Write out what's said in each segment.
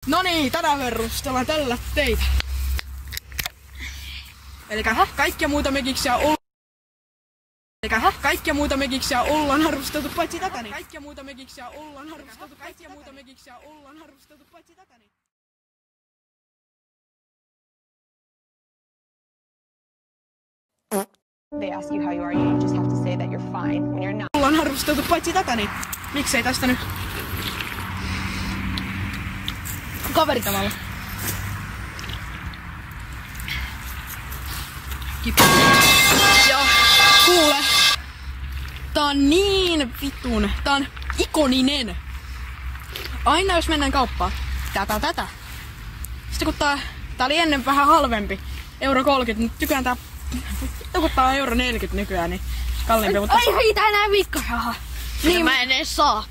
No niin, tänään verrustellaan tällä teitä. Elikkä kaikkia muuta mekiksi ja ollaan harrasteltu paitsi tätäni. Kaikkia muuta mekiksi ja ollaan harrasteltu paitsi tätäni. They ask you how you are, you just have to say that you're fine when you're not. Ollaan harrasteltu paitsi tätäni. Miksei tästä nyt kaveritavalla? Ja kuule, tää on niin vitun, tää on ikoninen. Aina jos mennään kauppaan, tätä. Sitten kun tää oli ennen vähän halvempi, €1,30, nyt tykkään tää, kun tää on €1,40 nykyään, niin kalliimpi. Mutta Ei riitä enää viikkorahaa. Niin mä en edes saa.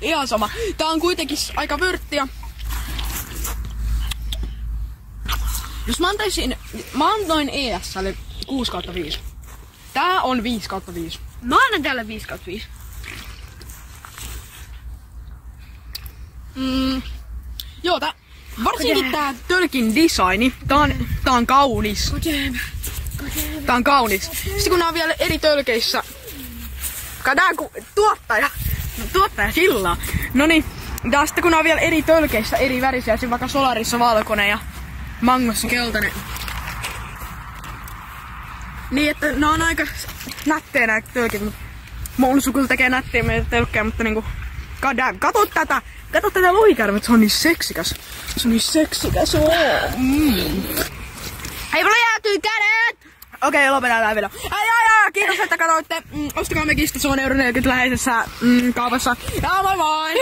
ihan sama. Tää on kuitenkin aika vörttiä. Jos mä antoin ES:lle 6/5. Tää on 5/5. Mä annan tälle 5/5. Joo, varsinkin tää tölkin designi, tää on kaunis. Tää on kaunis. Sitten kun nää on vielä eri tölkeissä. Tää kun tuottaja sillaa. Noniin, tää sitten kun nää on vielä eri tölkeissä, eri värisiä, siinä vaikka Solarissa valkoinen ja Mangossa keltainen. Niin, että nää on aika nättejä nää tölkit, mut mun suku tekee nättejä meitä tölkkejä, mutta niinku kato tätä lohikärmet, se on niin seksikäs. Hei, mulla jäätyy kädet! Okei, lopetetaan tää video. Kiitos, että katsoitte. Ostakaa mekistä, se on €1,40 läheisessä kaupassa. Ja moi moi!